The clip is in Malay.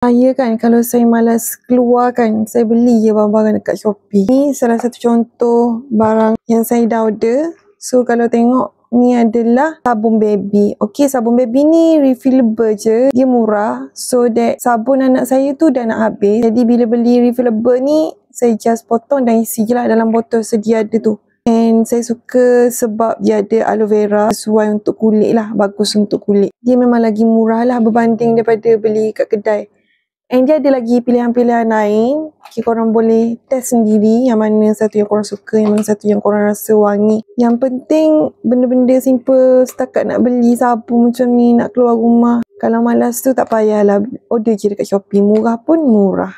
Saya kan kalau saya malas keluar kan, saya beli je barang-barang dekat Shopee. Ni salah satu contoh barang yang saya dah order. So kalau tengok ni adalah sabun baby. Okey, sabun baby ni refillable je. Dia murah. So that sabun anak saya tu dah nak habis. Jadi bila beli refillable ni, saya just potong dan isi je lah dalam botol sedia ada tu. And saya suka sebab dia ada aloe vera, sesuai untuk kulit lah, bagus untuk kulit. Dia memang lagi murah lah berbanding daripada beli kat kedai. And dia ada lagi pilihan-pilihan lain. Okay, korang boleh test sendiri yang mana satu yang korang suka, yang mana satu yang korang rasa wangi. Yang penting benda-benda simple setakat nak beli sabun macam ni, nak keluar rumah. Kalau malas tu tak payahlah, order je dekat Shopee. Murah pun murah.